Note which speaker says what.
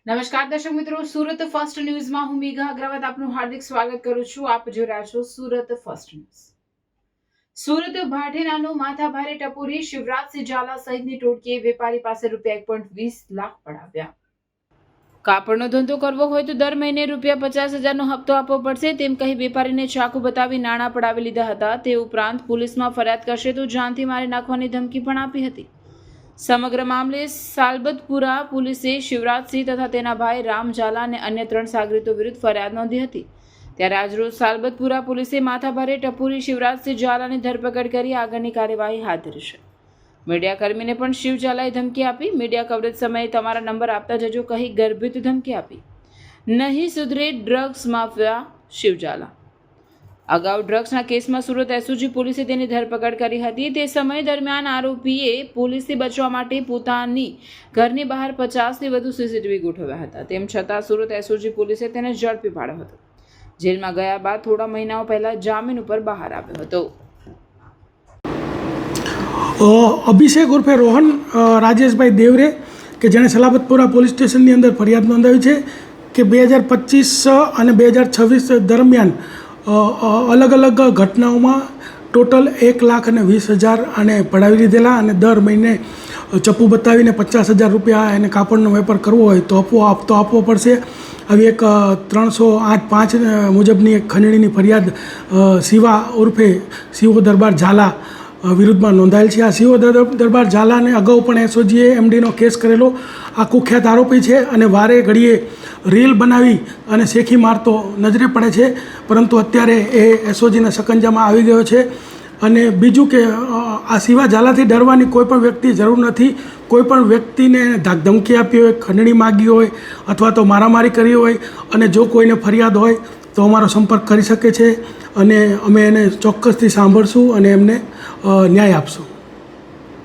Speaker 1: નમસ્કાર દર્શક મિત્રો, સુરત ફર્સ્ટ ન્યૂઝમાં હું મેઘા અગ્રવાલ આપનું હાર્દિક સ્વાગત કરું છું. આપ જોઈ રહ્યા છો સુરત ફર્સ્ટ ન્યૂઝ. સુરત ભાટેનાનો માથાભારે ટપોરી શિવરાજસિંહ ઝાલા સહિતની ટોળકીએ વેપારી પાસે રૂપિયા 1.20 લાખ પડાવ્યા. કાપડનો ધંધો કરવો હોય તો દર મહિને રૂપિયા 50,000નો હપ્તો આપવો પડશે તેમ કહી વેપારીને ચાકુ બતાવી નાણાં પડાવી લીધા હતા. તે ઉપરાંત પોલીસમાં ફરિયાદ કરશે તો જાનથી મારી નાખવાની ધમકી પણ આપી હતી. સમગ્ર મામલે સાલબતપુરા પોલીસે શિવરાજસિંહ તથા તેના ભાઈ રામ ઝાલા અને અન્ય 3 સાગરીતો વિરુદ્ધ ફરિયાદ નોંધી હતી. ત્યારે આજરોજ સાલબતપુરા પોલીસે માથાભારે ટપોરી શિવરાજસિંહ ઝાલાની ધરપકડ કરી આગળની કાર્યવાહી હાથ ધરી છે. મીડિયાકર્મીને પણ શિવ ઝાલાએ ધમકી આપી. મીડિયા કવરેજ સમયે તમારા નંબર આપતા જજો કહી ગર્ભિત ધમકી આપી. નહીં સુધરે ડ્રગ્સ માફિયા શિવ ઝાલા. અગાઉ ડ્રગ્સના કેસમાં સુરત એસઓજી પોલીસે તેની ધરપકડ કરી હતી. તે સમય દરમિયાન આરોપીએ પોલીસથી બચવા માટે પોતાની ઘરની બહાર 50થી વધુ સીસીટીવી ગોઠવ્યા હતા. તેમ છતાં સુરત એસઓજી પોલીસે તેને ઝડપી પાડ્યો હતો. જેલમાં ગયા બાદ થોડા મહિનાઓ પહેલા જામીન ઉપર બહાર આવ્યો હતો.
Speaker 2: અભિષેક ઉર્ફે રોહન રાજેશભાઈ દેવરે કે જેણે સલાબતપુરા પોલીસ સ્ટેશનની અંદર ફરિયાદ નોંધાવી છે કે 2025 અને 2026 દરમિયાન અલગ અલગ ઘટનાઓમાં ટોટલ 1,20,000 આને પડાવી લીધેલા અને દર મહિને ચપ્પુ બતાવીને 50,000 રૂપિયા એને કાપડનો વેપાર કરવો હોય તો આપવો પડશે. આવી એક 308(5) મુજબની એક ખંડણીની ફરિયાદ શિવા ઉર્ફે શિવો દરબાર ઝાલા વિરુદ્ધમાં નોંધાયેલ છે. આ શિવો દરબાર ઝાલાને અગાઉ પણ એસઓજીએ એમડીનો કેસ કરેલો. આ કુખ્યાત આરોપી છે અને વારે ઘડીએ રીલ બનાવી અને શેખી મારતો નજરે પડે છે, પરંતુ અત્યારે એ એસઓજીના શકંજામાં આવી ગયો છે. અને બીજું કે આ શિવા ઝાલાથી ડરવાની કોઈ પણ વ્યક્તિ જરૂર નથી. કોઈ પણ વ્યક્તિને ધમકી આપી હોય, ખંડણી માગી હોય અથવા તો મારામારી કરી હોય અને જો કોઈને ફરિયાદ હોય તો અમારો સંપર્ક કરી શકે છે અને અમે એને ચોક્કસથી સાંભળશું અને એમને ન્યાય આપશું.